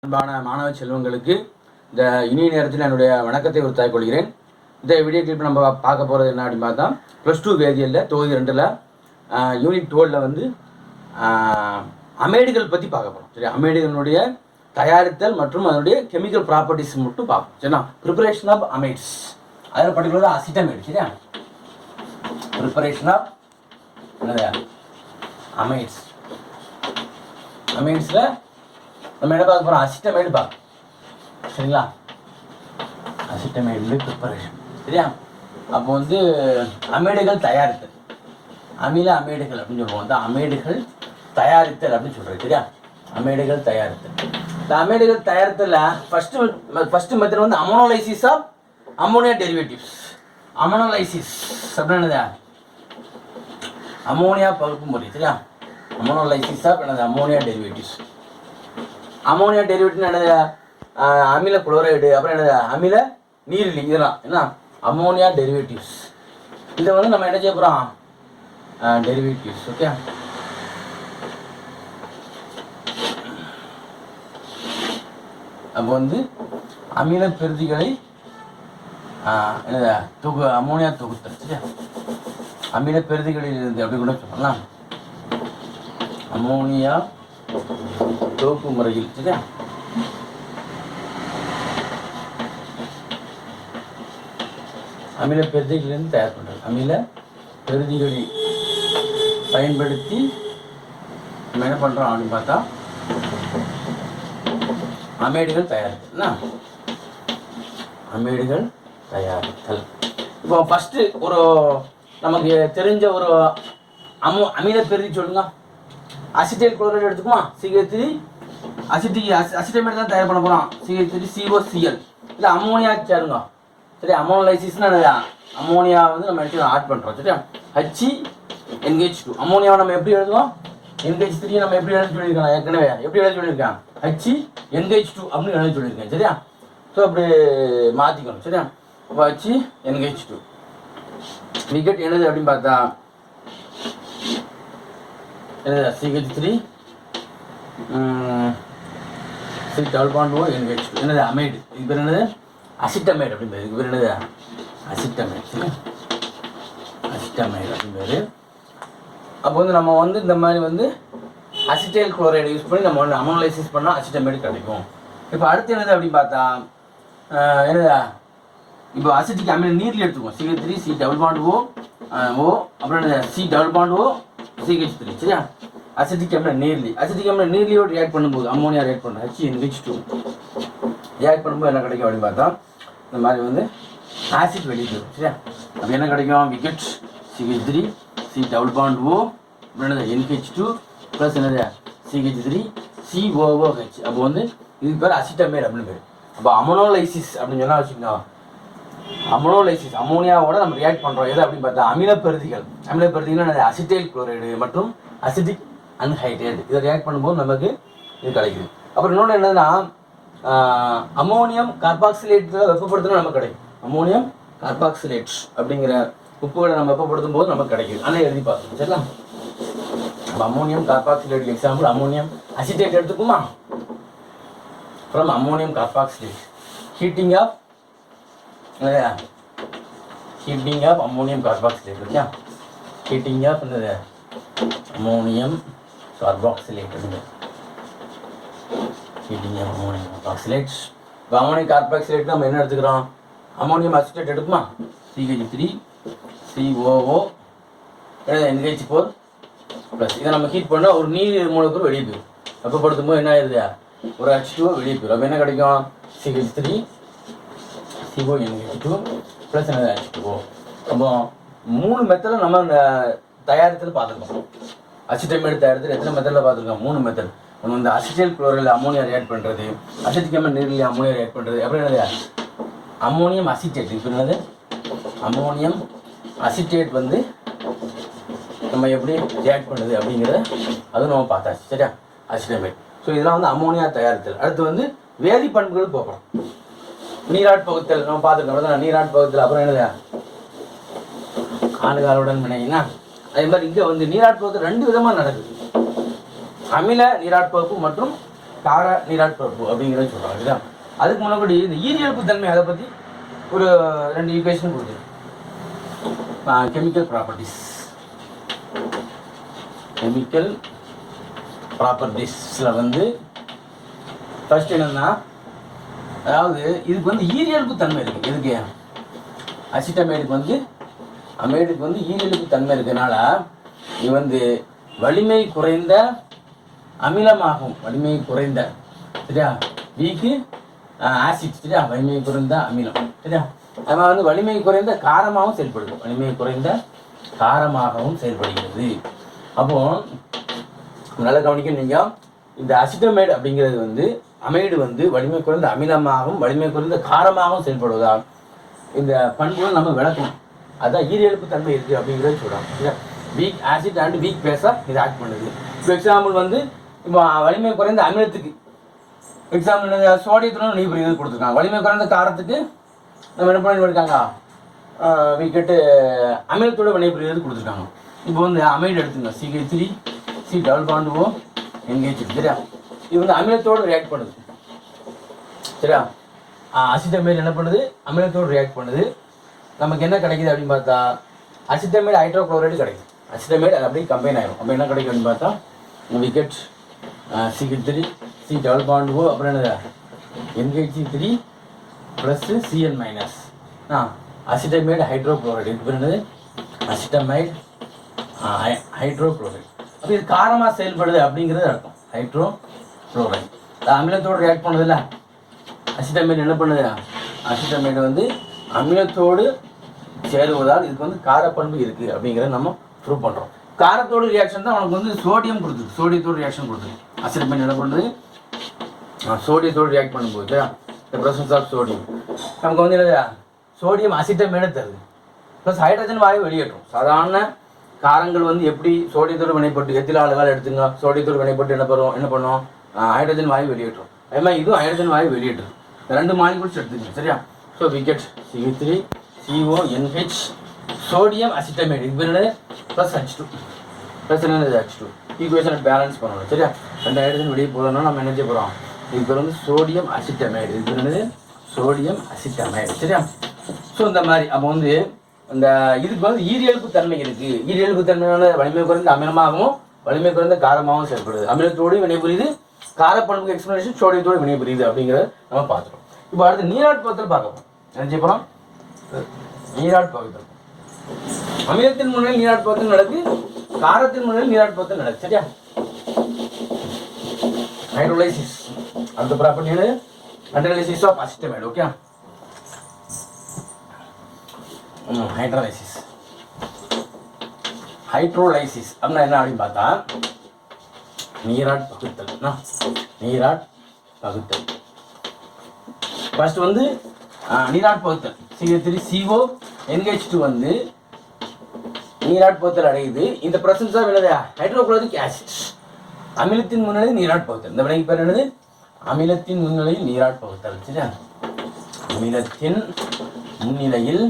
அன்பான மாணவ செல்வங்களுக்கு இந்த இனிய நேரத்தில் என்னுடைய வணக்கத்தை உறுத்தாய் கொள்கிறேன். இந்த வீடியோ கிளிப் நம்ம பார்க்க போகிறது என்ன அப்படின்னு பார்த்தா +2 வேதியியலில் தொகுதி 2ல் யூனிட் 12 வந்து அமைடுகள் பற்றி பார்க்க போகிறோம். சரி, அமைடுகளுடைய தயாரித்தல் மற்றும் அதனுடைய கெமிக்கல் ப்ராப்பர்ட்டிஸ் மட்டும் பார்ப்போம். சரிண்ணா, ப்ரிப்பரேஷன் ஆஃப் அமைட்ஸ், அதில் பர்டிகுலராக அசிட்டமைடு. சரியா, ப்ரிப்பரேஷன் ஆஃப் அமைட்ஸ். அமைட்ஸில் நம்ம என்ன பார்க்க போகிறோம்? அசிட்டமைடு பார்க்க. சரிங்களா, அசிட்டமைடு ப்ரிப்பரேஷன். சரியா, அப்போ வந்து அமைடுகள் தயாரித்தல், அமில அமைடுகள் அப்படின்னு சொல்லுவோம். அந்த அமைடுகள் தயாரித்தல் அப்படின்னு சொல்கிறது. சரியா, அமைடுகள் தயாரித்தல். இந்த அமைடுகள் தயாரித்தல ஃபஸ்ட்டு மெத்தட் வந்து அமோனோலைசிஸ் ஆஃப் அமோனியா டெரிவேட்டிவ்ஸ். அமோனோலைசிஸ் அப்படின்னா அமோனியா பகுப்பு முறை. சரியா, அமோனோலைசிஸ் ஆஃப் என்னது? Ammonia derivatives. அமோனியா டெரிவேட்டிவ் என்னது? அமில குளோரைடு, அப்புறம் என்னது? அமில நீரிலி. இதெல்லாம் என்ன அமோனியா டெரிவேட்டிவ்ஸ். இதை வந்து நம்ம என்ன செய்ய போகிறோம்? டெரிவேட்டிவ்ஸ். ஓகே, அப்போ வந்து அமில பெருதிகளை என்னது? அமோனியா தொகுத்தல். சரியா, அமில பெருதிகளில் இருந்து அப்படி கூட சொல்லலாம், அமோனியா தொகுப்பு முறையில். சரியா, அமில பெருதிகளிலிருந்து தயார் பண்ணுறது. அமில பெருதிகளை பயன்படுத்தி நம்ம என்ன பண்ணுறோம் அப்படின்னு பார்த்தா அமைடுகள் தயாரித்தல். அமைடுகள் தயாரித்தல். இப்போ ஃபஸ்ட்டு ஒரு நமக்கு தெரிஞ்ச ஒரு அமில பெருதி சொல்லுங்க. Acetyl chloride எடுத்துக்குமா? CH3 அசிட்டமைடு தான் தயார் பண்ண போகிறோம். CH3COCl இல்லை அமோனியா சேருங்க. சரி, அமோனோலைசிஸ்னா அமோனியா வந்து நம்ம எடுத்து ஆட் பண்ணுறோம். சரியா, HNH2. அமோனியாவை நம்ம எப்படி எழுதுவோம்? NH3 நம்ம எப்படி எழுத சொல்லியிருக்கோம்? ஏற்கனவே எப்படி எழுத சொல்லியிருக்கேன்? HNH2 அப்படின்னு எழுத சொல்லியிருக்கேன். சரியா, ஸோ அப்படி மாற்றிக்கணும். சரியா, இப்போ HNH2 விக்கெட் என்னது அப்படின்னு பார்த்தா என்னது? CH3 C∆O NH2 என்னது? அமைடு. இது பேர் என்னது? அசிட்டமைடு அப்படின்னு பேர். இதுக்கு பேர் என்னது? அசிட்டமைடு. சரி, அசிட்டமைடு அப்படின்னு பேர். அப்போ வந்து நம்ம வந்து இந்த மாதிரி வந்து அசிட்டைல் குளோரைடு யூஸ் பண்ணி நம்ம வந்து அமோனலைசிஸ் பண்ணால் அசிட்டமைடு கிடைக்கும். இப்போ அடுத்து என்னது அப்படின்னு பார்த்தா என்னது? இப்போ அசிட்டிக் அமில நீரில் எடுத்துக்குவோம். CH3 C∆O அப்புறம் என்னது? C∆O CH3. சரியா, அசிட்டிக் அமில நீர்லி. அசிட்டிக் அமில நீர்லியோடு ரியாக்ட் பண்ணும்போது அமோனியா ரியாக்ட் பண்ணுறோம். HNH2 ரியாக்ட் பண்ணும்போது என்ன கிடைக்கும் அப்படின்னு பார்த்தா இந்த மாதிரி வந்து ஆசிட் வெளியே போயிடும். சரியா, அப்போ என்ன கிடைக்கும்? விக்கெட் CH3 C∆O என்னது? NH2 ப்ளஸ் என்னது? CH3 COOH. அப்போ வந்து இதுக்கு பேர் அசிட்டமைடு அப்படின்னு பேர். அப்போ அமோனோலைசிஸ் அப்படின்னு சொன்னால் வச்சுக்கோங்க, அமோனோலைசிஸ் அமோனியாவோட நம்ம ரியாக்ட் பண்ணுறோம். எது அப்படின்னு பார்த்தா அமில பெருதிகள். அமில பெருதிகள் அசிட்டைல் குளோரைடு மற்றும் அசிட்டிக் அன்ஹைட்ரேட். இதை ரியாக்ட் பண்ணும்போது நமக்கு இது கிடைக்குது. அப்புறம் இன்னொன்று என்னதுன்னா அமோனியம் கார்பாக்சிலேட்டில் வெப்பப்படுத்தினா நமக்கு கிடைக்கும். அமோனியம் கார்பாக்சிலேட் அப்படிங்கிற உப்புகளை நம்ம வெப்பப்படுத்தும் போது நமக்கு கிடைக்குது. ஆனால் எழுதி பார்க்கணும். சரிங்களா, நம்ம ammonium carboxylate example ammonium acetate எடுத்துக்குமா? From ammonium carboxylate heating of ammonium carboxylate. Okay, heating of என்னது? Ammonium carboxylate. Heating of ammonium carboxylate. இப்போ அமோனியம் கார்பாக்சிலேட் நம்ம என்ன எடுத்துக்கிறோம்? அமோனியம் அசிட்டேட் எடுக்குமா? CH3 COO NH4 plus. இதை நம்ம ஹீட் பண்ணால் ஒரு நீர் மூலக்கூறு வெளியே போயிடும். வெப்பப்படுத்தும் போது என்ன ஆயிடுது? ஒரு H2O வெளியே போயிடும். அப்போ என்ன கிடைக்கும்? CH3 CO NH2 ப்ளஸ் என்னது? H2O. அப்போ 3 மெத்தடில் நம்ம இந்த தயாரித்தல் பார்த்துருக்கோம். அசிட்டமைடு தயாரித்தல் எத்தனை மெத்தடில் பார்த்துருக்கோம்? 3 மெத்தட். ஒன்று வந்து அசிட்டைல் குளோரைடில் அமோனியா ரியாக்ட் பண்ணுறது, அசிட்டிக் அமில நீரில் அமோனியா ரியாக்ட் பண்ணுறது, அப்புறம் என்னது? Ammonium acetate. இப்போ என்னது? அமோனியம் அசிட்டேட் வந்து நம்ம எப்படி ரியாக்ட் பண்ணுது அப்படிங்கிறத அதுவும் நம்ம பார்த்தாச்சு. சரியா, அசிட்டமைடு. ஸோ இதெல்லாம் வந்து அமோனியா தயாரித்தல். அடுத்து வந்து வேதி பண்புகள் போகிறோம். நீராட் பகுத்தல் நம்ம பார்த்துருக்கோம். நீராட் பகுத்தல் அப்புறம் என்னது? ஆணுகாலுடன் வினைனா அதே மாதிரி இங்கே வந்து நீராட் பகுத்தல் 2 விதமாக நடக்குது. அமில நீராட்பகுப்பு மற்றும் கார நீராட்பரப்பு அப்படிங்கிறத சொல்கிறாங்க இல்லையா. அதுக்கு முன்னாடி இந்த ஈரியல்பு தன்மை அதை பற்றி ஒரு 2 ஈக்குவேஷன் கொடுத்துருக்கு. கெமிக்கல் ப்ராப்பர்ட்டிஸில் வந்து ஃபர்ஸ்ட் என்னென்னா, அதாவது இதுக்கு வந்து ஈரியல்பு தன்மை இருக்குது. எதுக்கு அசிட்டமைடுக்கு வந்து அமைடுக்கு வந்து ஈரியல்பு தன்மை இருக்கிறதுனால இது வந்து வலிமை குறைந்த அமிலமாகும். வலிமை குறைந்த சரியா, வீக்கு ஆசிட் சரியா, வலிமை குறைந்த அமிலம் சரியா. அது வந்து வலிமை குறைந்த காரமாகவும் செயல்படுது. வலிமை குறைந்த காரமாகவும் செயல்படுகிறது. அப்போ நல்லா கவனிக்கணும் நீங்கள், இந்த அசிட்டமைடு அப்படிங்கிறது வந்து அமைடு வந்து வலிமை குறைந்த அமிலமாகவும் வலிமை குறைந்த காரமாகவும் செயல்படுவதால் இந்த பண்புகளை நம்ம விளக்கணும். அதுதான் ஈரியல்பு தன்மை இருக்குது அப்படிங்கிறத சொல்கிறாங்க சரியா. வீக் ஆசிட் அண்ட் வீக் பேஸாக இது ஆக்ட் பண்ணுது. இப்போ எக்ஸாம்பிள் வந்து இப்போ வலிமை குறைந்த அமிலத்துக்கு எக்ஸாம்பிள் சோடியத்துடன் வினைபுரிகிறது கொடுத்துருக்காங்க. வலிமை குறைந்த காரத்துக்கு நம்ம என்ன பண்ணியிருக்காங்க, விக்கெட்டு அமிலத்தோட வினைபுரிகிறது கொடுத்துருக்காங்க. இப்போ வந்து அமைடு எடுத்துங்க, CH3 C double bond O NH சரியா. இது வந்து அமிலத்தோடு ரியாக்ட் பண்ணுது சரியா. அசிட்டமைடு என்ன பண்ணுது, அமிலத்தோடு ரியாக்ட் பண்ணுது. நமக்கு என்ன கிடைக்குது அப்படின்னு பார்த்தா அசிட்டமைடு ஹைட்ரோக்ளோரைடு கிடைக்குது. அசிட்டமைடு அது அப்படியே கம்பைன் ஆகிடும். அப்போ என்ன கிடைக்கும் அப்படின்னு பார்த்தா wicket CH3 C double bond O அப்புறம் என்னது NH3 plus Cl minus acetamide hydrochloride. இது என்னது அசிட்டமைடு ஹைட்ரோக்ளோரைடு. அப்போ இது காரமாக செயல்படுது அப்படிங்கிறது அர்த்தம். ஹைட்ரோக்ளோரைடு அமிலத்தோடு ரியாக்ட் பண்ணுதில்ல. அசிட்டமைடு என்ன பண்ணுது, அசிட்டமைடு வந்து அமிலத்தோடு சேருவதால் இதுக்கு வந்து காரப்பண்பு இருக்குது அப்படிங்கிறத நம்ம ப்ரூவ் பண்ணுறோம். காரத்தோடு ரியாக்ஷன் தான் அவனுக்கு வந்து சோடியம் கொடுத்துது. சோடியத்தோடு ரியாக்ஷன் கொடுத்துது. அசிட்டமைடு என்ன பண்ணுது, சோடியத்தோடு ரியாக்ட் பண்ணும்போது இந்த ப்ரெசன்ஸ் ஆஃப் சோடியம் நமக்கு வந்து என்னது சோடியம் அசிட்டமைடு தருது. ப்ளஸ் ஹைட்ரஜன் வாயு வெளியேற்றும். சாதாரண காரங்கள் வந்து எப்படி சோடியத்தோடு வினைப்பட்டு எத்தில் ஆளுகள் எடுத்துங்க, சோடியத்தோடு வினைப்பட்டு என்ன பண்ணும் ஹைட்ரஜன் வாயு வெளியேற்றும். அதே மாதிரி இதுவும் ஹைட்ரஜன் வாயு வெளியேற்றும். 2 மாலிகுல்ஸ் எடுத்துங்க சரியா. So wicket CH3 CONH sodium acetamide இது என்னது ப்ளஸ் H2 ப்ளஸ் என்னது H2 ஈக்குவேஷனை பேலன்ஸ் பண்ணணும் சரியா. 2 ஹைட்ரஜன் வெளியே போகிறோம்னா நம்ம என்ன செய்ய போகிறோம், இது வந்து சோடியம் அசிட்டமைடு. இது என்னது சோடியம் அசிட்டமைடு சரியா. ஸோ இந்த மாதிரி அப்போ வந்து இந்த இதுக்கு வந்து ஈரியல்பு தன்மை இருக்குது. ஈரியல்பு தன்மையான வலிமை குறைந்த அமிலமாகவும் வலிமை குறைந்த காரமாகவும் செயல்படுது. அமிலத்தோடு வினைபுரியுது, காரப்பண்புக்கு எக்ஸ்பிளனேஷன் சோடியத்தோடு வினைபுரியுது அப்படிங்கிறத நம்ம பார்த்துட்டோம். இப்போ அடுத்து நீராட் பகுத்தல் பார்க்க என்ன செய்ய போகிறோம், நீராட் பகுத்தல். அமிலத்தின் முன்னிலையில் நீராட் பகுத்தல் நடக்கு, காரத்தின் முன்னிலையில் நீராட் பகுத்தல் நடக்கு சரியா. ஹைட்ரோலைசிஸ் அடுத்த ப்ராப்பர்ட்டி என்ன, hydrolysis of acetamide okay. Hydrolysis அப்படின்னா என்ன அப்படின்னு பார்த்தா நீராட் பகுத்தல். நீராட் பகுத்தல் ஃபர்ஸ்ட் வந்து நீராட் பகுத்தல் CH3 CO NH2 வந்து நீராட் பகுத்தல் அடையுது. இந்த பிரசன்ஸ் ஆஃப் என்னது ஹைட்ரோகுளோரிக் ஆசிட். அமிலத்தின் முன்னிலையில் நீராட் பகுத்தல். இந்த வினைக்கு பேர் என்னது அமிலத்தின் முன்னிலையில் நீராட் பகுத்தல் சரியா. அமிலத்தின் முன்னிலையில்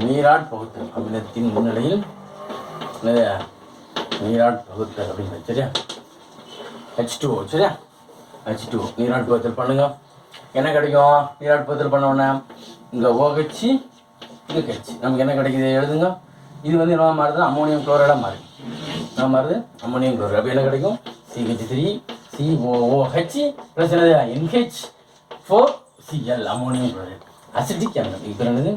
நீராட் பகுத்தல். அமிலத்தின் முன்னிலையில் நீராட் பகுத்தல் அப்படிங்கிறது சரியா. H2O சரியா. H2O நீராட் பகுத்தல் பண்ணுங்க. என்ன கிடைக்கும், நீராட் பகுத்தல் பண்ண உடனே இங்கே OH இங்கே H நமக்கு என்ன கிடைக்குது எழுதுங்க. இது வந்து என்ன மாறுது, அம்மோனியம் குளோரைடாக மாறுது. என்ன மாறுது, அம்மோனியம் குளோரைடு. அப்போ என்ன கிடைக்கும் CH3 COOH ப்ளஸ் என்னது NH4Cl அம்மோனியம் குளோரைடு. அசிட்டிக் அமிலம். இப்போ என்னது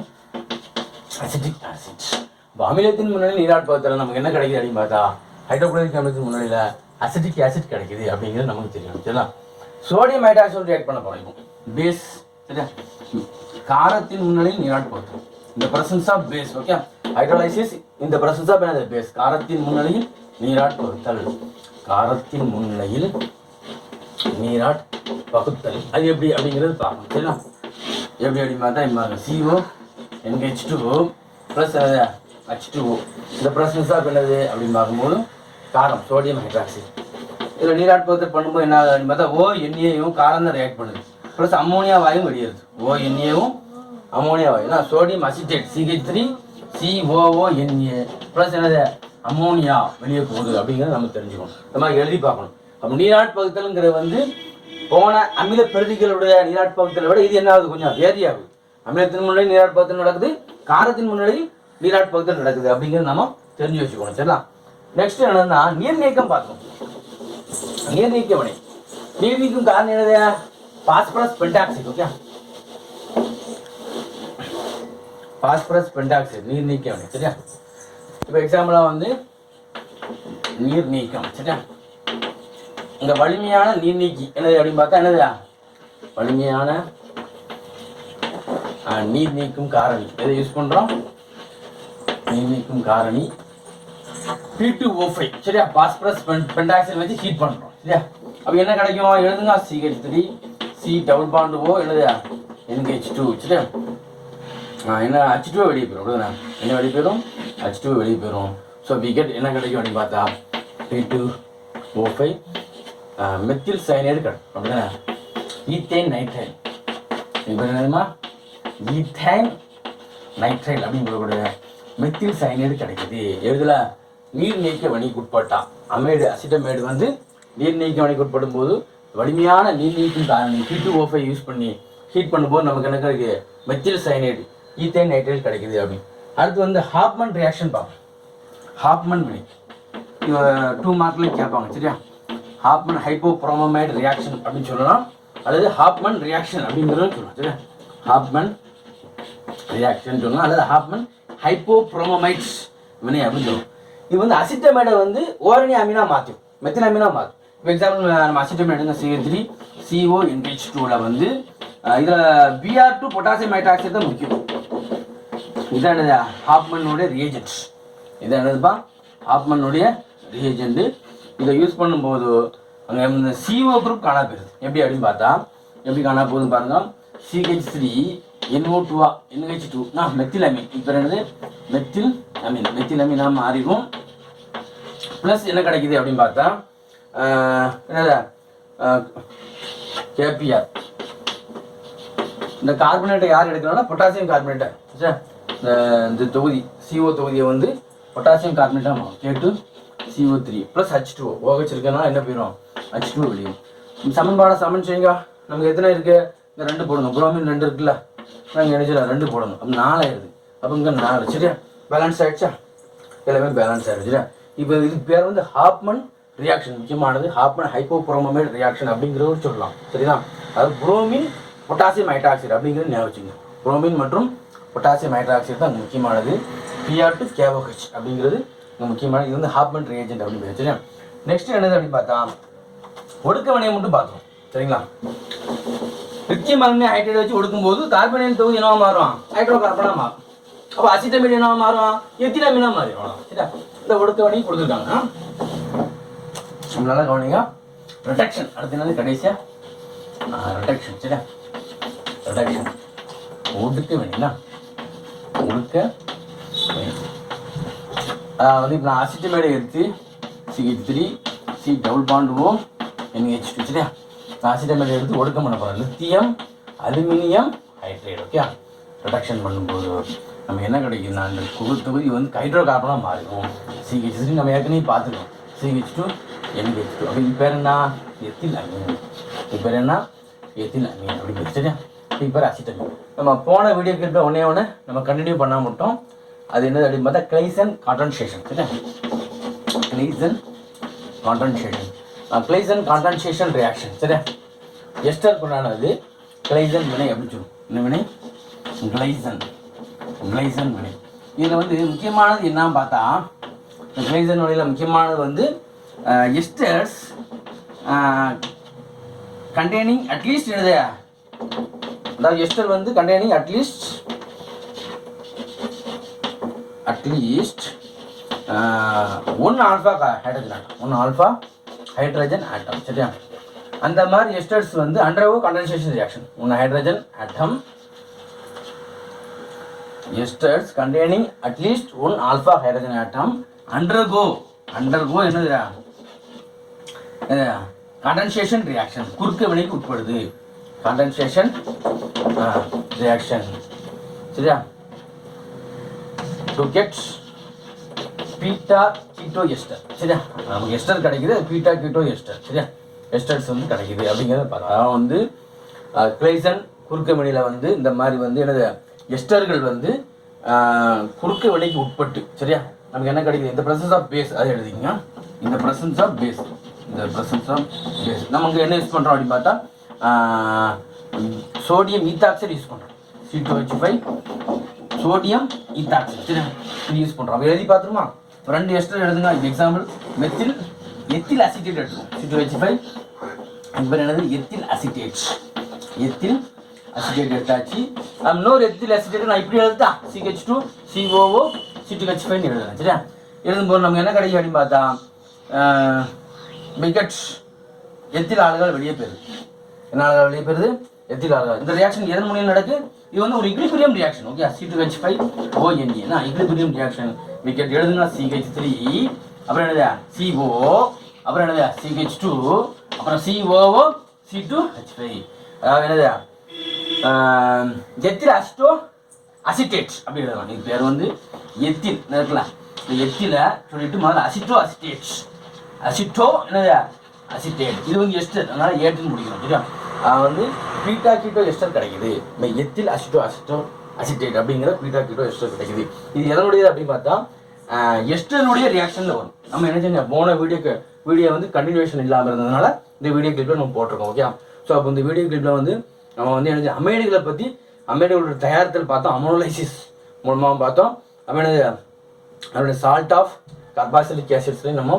அசிட்டிக் ஆசிட். இப்போ அமிலத்தின் முன்னிலையில் நீராட் பகுத்தல் நமக்கு என்ன கிடைக்குது அப்படின்னு பார்த்தா ஹைட்ரோகுளோரிக் அமிலத்தின் முன்னிலையில் அசிட்டிக் ஆசிட் கிடைக்குது அப்படிங்கிறது நமக்கு தெரியும் சரிங்களா. சோடியம் ஹைட்ராக்சைடு ரியாக்ட் பண்ண போகிறோம். இப்போ பேஸ் சரியா. காரத்தின் முன்னிலையில் நீராட் பகுத்தல். இந்த presence of base okay. Hydrolysis இந்த பிரசன்ஸ் ஆஃப் என்னது பேஸ். காரத்தின் முன்னிலையில் நீராட் பகுத்தல். காரத்தின் முன்னிலையில் நீராட் பகுத்தல் அது எப்படி அப்படிங்கிறது பார்க்கணும் சரிங்களா. எப்படி அப்படின்னு பார்த்தா CO NH2O ப்ளஸ் H2O இந்த பிரசன்ஸ் ஆஃப் என்னது அப்படின்னு பார்க்கும்போது காரம் சோடியம் ஹைட்ராக்சைடு. இதில் நீராட் பகுத்தல் பண்ணும்போது என்ன அப்படின்னு பார்த்தா ONaயும் காரம் தான் ரியாக்ட் பண்ணுது. ப்ளஸ் அம்மோனியா வாயும் வெளியேறுது. ONaவும் அம்மோனியா வாயு ஏன்னா sodium acetate CH3 COONA plus என்னது அம்மோனியா வெளியே போகுது அப்படிங்கிறத நம்ம தெரிஞ்சுக்கணும். இந்த மாதிரி எழுதி பார்க்கணும். அப்போ நீராட் பகுத்தல்ங்கிறது வந்து போன அமில பெருதிகளுடைய நீராட் பகுத்தலை விட இது என்ன ஆகுது, கொஞ்சம் வேரி ஆகுது. அமிலத்தின் முன்னாடி நீராட் பகுத்தல் நடக்குது, காரத்தின் முன்னாடி நீராட் பகுத்தல் நடக்குது அப்படிங்கிறது நம்ம தெரிஞ்சு வச்சுக்கணும். சரிங்களா? நெக்ஸ்ட் என்னன்னா நீர்நீக்கம் பார்க்கணும். நீர்நீக்க வினை. நீர்நீக்கும் காரணம் என்னது? Phosphorus pentoxide. Okay, phosphorus pentoxide நீர்நீக்க வினை. சரியா? இப்போ எக்ஸாம்பிளாக வந்து நீர் நீக்கம். சரியா? இந்த வலிமையான நீர்நீக்கி என்னது அப்படின்னு பார்த்தா என்னது? வலிமையான நீர் நீக்கும் காரணி. எதை யூஸ் பண்ணுறோம்? நீர் நீக்கும் காரணி P2O5. சரியா? பாஸ்பரஸ் பென்டாக்சைடு வச்சு ஹீட் பண்ணுறோம். சரியா? அப்போ என்ன கிடைக்கும்? எழுதுங்க, CH3 C double bond O என்னது? NH2. சரியா? என்ன H2 வெளியே போயிடும். என்ன வெளியே போயிடும்? H2 வெளியே போயிடும். ஸோ வி கெட் என்ன கிடைக்கும் அப்படின்னு பார்த்தா P2O5 மெத்தில் சயனைடு கிடைக்கும். அப்படின்னா ஈத்தேன் நைட்ரைல். இப்போ என்னதுமா? ஈத்தேன் நைட்ரைல் அப்படின்னு சொல்லக்கூடிய மெத்தில் சயனைடு கிடைக்குது. எழுதல நீர் நீக்க வணிக்கு உட்பட்டா அமைடு அசிட்டமைடு வந்து நீர் நீக்க வணிக்கு உட்படும் போது வலிமையான நீர் நீக்கும் காரணி P2O5 யூஸ் பண்ணி ஹீட் பண்ணும்போது நமக்கு என்ன கிடைக்குது? மெத்தில் சயனைடு ஈத்தேன் நைட்ரைல் கிடைக்குது அப்படின்னு. அடுத்து வந்து ஹாப்மன் ரியாக்ஷன் பார்ப்போம். ஹாப்மன் வினை 2 மார்க்லையும் கேட்பாங்க. சரியா? ஹாப்மன் ஹைப்போப்ரோமமைடு ரியாக்ஷன் அப்படின்னு சொல்லலாம், அல்லது ஹாப்மன் ரியாக்ஷன் அப்படிங்கிறதும் சொல்லலாம். சரியா? ஹாப்மன் ரியாக்ஷன் சொல்லலாம், அல்லது ஹாப்மன் ஹைப்போப்ரோமமைட்ஸ் வினை அப்படின்னு சொல்லலாம். இது வந்து அசிட்டமைடை வந்து ஓரணி அமீனா மாற்றும், மெத்தில் அமீனா மாற்றும். இப்போ எக்ஸாம்பிள் நம்ம அசிட்டமைடுங்க CH3 CO NH2ல வந்து இதில் Br2 பொட்டாசியம் ஹைட்ராக்சைடு தான் முக்கியம். இதான் என்னது? ஹாப்மனுடைய ரியேஜென்ட். இதான் என்னதுப்பா? ஹாப்மனுடைய ரியேஜென்ட். இதை யூஸ் பண்ணும்போது அங்கே இந்த CO குரூப் காணா போயிருது. எப்படி அப்படின்னு பார்த்தா எப்படி காணா போகுதுன்னு பாருங்க. CH3 NO2 NH2 methyl Ameen. இப்போ என்னது? மெத்தில் அமீன். மெத்தில் அமீனாக மாறிடும். ப்ளஸ் என்ன கிடைக்குது அப்படின்னு பார்த்தா என்னது? KPR. இந்த கார்பனேட்டை யார் எடுக்கணும்னா பொட்டாசியம் கார்பனேட்டை. சரி, இந்த தொகுதி CO தொகுதியை வந்து பொட்டாசியம் கார்பனேட்டாக மாறும். K2CO3 plus H2O. OH இருக்கனால என்ன போயிடும்? H2O வெளியும். சமன்பாடை சமன் செய்யுங்க. நமக்கு எத்தனை இருக்குது? இந்த 2 போடுங்க. புரோமின் 2 இருக்குல்ல, நாங்கள் என்ன செய்யலாம்? 2 போடுங்க. அப்போ 4 ஆயிடுது. அப்போ இங்கே 4. சரியா? பேலன்ஸ் ஆகிடுச்சா? எல்லாமே பேலன்ஸ் ஆகிடுச்சு. சரியா? இப்போ இதுக்கு பேர் வந்து ஹாப்மன் ரியாக்ஷன். முக்கியமானது ஹாப்மன் ஹைப்போப்ரோமமைடு ரியாக்ஷன் அப்படிங்கிறத சொல்லலாம். சரிங்களா? அது புரோமின் பொட்டாசியம் ஹைட்ராக்சைடு அப்படிங்கிறது ஞாபகம் வச்சுங்க. புரோமின் மற்றும் பொட்டாசியம் ஹைட்ராக்சைடு தான் முக்கியமானது. Pr2 KOH அப்படிங்கிறது முக்கியமானது. இது வந்து ஹாப்மன் ரியேஜென்ட் அப்படின்னு. சரியா? நெக்ஸ்ட் என்னது அப்படின்னு பார்த்தா ஒடுக்க வினையை மட்டும் பார்த்தோம். சரிங்களா? லித்தியம் அலுமினியம் ஹைட்ரைடு வச்சு ஒடுக்கும்போது கார்பனைல் தொகுதி என்னவா மாறும்? ஹைட்ரோ கார்பனாக மாறும். அப்போ அசிட்டமைடு என்னவா மாறும்? எத்திலமீனாக மாறிடும். சரியா? இந்த ஒடுக்க வினையை கொடுத்துருக்காங்க. நல்லா கவனிங்க. ரிடக்ஷன் அடுத்து என்னது? கடைசியா ரிடக்ஷன். சரியா? ரிடக்ஷன் ஒடுக்க வினைனா ஒடுக்க வினை. அதாவது இப்போ நான் அசிட்டமைடை எடுத்து CH3 C double bond O NH2. சரியா? அசிட்டமைடை எடுத்து ஒடுக்கம் பண்ண போகிறோம். Lithium aluminium hydride. Okay, reduction பண்ணும்போது நம்ம என்ன கிடைக்குதுன்னா அந்த தொகுதி வந்து ஹைட்ரோ கார்பனாக மாறிடும். CH3 நம்ம ஏற்கனவே பார்த்துக்கோம். CH2 NH2. அப்போ இது பேர் என்ன? எத்தில் அமீன். இது பேர் என்ன? எத்தில் அமீன் அப்படிங்கிறது. சரியா? இது பேர் அசிட்டமைடு. நம்ம போன வீடியோ கிட்ட ஒன்றே நம்ம கண்டினியூ பண்ண மாட்டோம். அது என்னது அப்படின்னு பார்த்தா கிளைசன் கான்டன்சேஷன். சரியா? Claisen condensation. Claisen condensation reaction. சரியா? எஸ்டர் கொண்டானது கிளைசன் வினை அப்படின்னு சொல்லுவோம். என்ன வினை? கிளைசன் வினை. இதில் வந்து முக்கியமானது என்னன்னு பார்த்தா கிளைசன் வினையில் முக்கியமானது வந்து எஸ்டர்ஸ் கண்டெய்னிங் அட்லீஸ்ட் என்னது? அதாவது எஸ்டர் வந்து containing at least 1 alpha hydrogen atom. 1 alpha hydrogen atom. சரியா? அந்த மாதிரி எஸ்டர்ஸ் வந்து undergo condensation reaction. 1 hydrogen atom esters containing at least 1 alpha hydrogen atom undergo என்னது? Condensation reaction. குறுக்கு வினைக்கு உட்படுது. Condensation reaction. சரியா? to get beta keto ester. சரியா, நமக்கு எஸ்டர் கிடைக்குது, பீட்டா கீட்டோ எஸ்டர். சரியா, எஸ்டர்ஸ் வந்து கிடைக்குது அப்படிங்கிறத பார்த்தா வந்து கிளைசன் குறுக்கு வினையில் வந்து இந்த மாதிரி வந்து என்னது எஸ்டர்கள் வந்து குறுக்கு வினைக்கு உட்பட்டு. சரியா, நமக்கு என்ன கிடைக்குது, இந்த பிரசன்ஸ் ஆஃப் பேஸ் அதை எழுதிங்க. இந்த பிரசன்ஸ் ஆஃப் பேஸ், இந்த பிரசன்ஸ் ஆஃப் பேஸ் நமக்கு என்ன யூஸ் பண்ணுறோம் அப்படின்னு பார்த்தா சோடியம் ஈத்தாக்சைடு யூஸ் பண்ணுறோம். C2H5 sodium ethoxide. சரி, இது யூஸ் பண்ணுறோம். எழுதி பார்த்துருமா, ரெண்டு எஸ்டர் எழுதுங்க. இது எக்ஸாம்பிள் மெத்தில் எத்தில் அசிட்டேட் எடுத்துக்கும். C2H5 இப்போ என்னது எத்தில் அசிட்டேட். எத்தில் அசிட்டேட் எடுத்தாச்சு. இன்னொரு எத்தில் அசிட்டேட் நான் இப்படி எழுதுதா CH2 COO C2H5 எழுதுறேன். சரியா, எழுதும்போது நமக்கு என்ன கிடைக்கும் அப்படின்னு பார்த்தா பிகட் எத்தில் ஆளுகள் வெளியே போயிருது. என்ன ஆளுகள் வெளியே போயிருது, எத்தில் ஆளுகள். இந்த ரியாக்ஷன் எதன் மூலியம் நடக்கு, இது வந்து ஒரு equilibrium reaction. Okay, C2H5ONe equilibrium reaction. Beget எழுதுனா CH3 அப்புறம் என்னது CO அப்புறம் என்னது CH2 அப்புறம் COO C2H5. அதாவது என்னது எத்தில் அசிட்டோ அசிட்டேட் அப்படி எழுதலாம். இது பேர் வந்து எத்தில் இருக்கலாம். இந்த எத்தில சொல்லிட்டு முதல்ல அசிட்டோ அசிட்டேட், அசிட்டோ என்னது அசிட்டேட். இது வந்து எஸ்டர், அதனால ஏட்டுன்னு முடிக்கணும். சரியா, வந்து பீட்டா கீட்டோ எஸ்டர் கிடைக்குது. எத்தில் அசிட்டோ அசிட்டேட் அப்படிங்கிற பீட்டா கீட்டோ எஸ்டர் கிடைக்குது. இது எதனுடையது அப்படின்னு பார்த்தா எஸ்டருடைய ரியாக்ஷனில் வரும். நம்ம என்ன செஞ்சோம், போன வீடியோ வந்து கண்டினியூஷன் இல்லாமல் இருந்ததுனால இந்த வீடியோ கிளிப்பில் நம்ம போட்டிருக்கோம். ஓகே, ஸோ அப்போ இந்த வீடியோ கிளிப்பில் வந்து நம்ம வந்து என்ன அமைடுகளை பற்றி அமைடுகளோட தயாரித்தல் பார்த்தோம், அமோனோலைசிஸ் மூலமாக பார்த்தோம். அமைனது அதோடைய சால்ட் ஆஃப் கார்பாக்சிலிக் ஆசிட்ஸ்லையும் நம்ம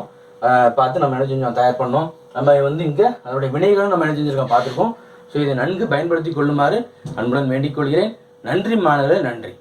பார்த்து நம்ம என்ன செஞ்சோம், தயார் பண்ணோம். நம்ம வந்து இங்கே அதோடைய வினைகளும் நம்ம என்ன செஞ்சுருக்கோம் பார்த்துருக்கோம். ஸோ இதை நன்கு பயன்படுத்தி கொள்ளுமாறு அன்புடன் வேண்டிக் கொள்கிறேன். நன்றி மாணவர்களே, நன்றி.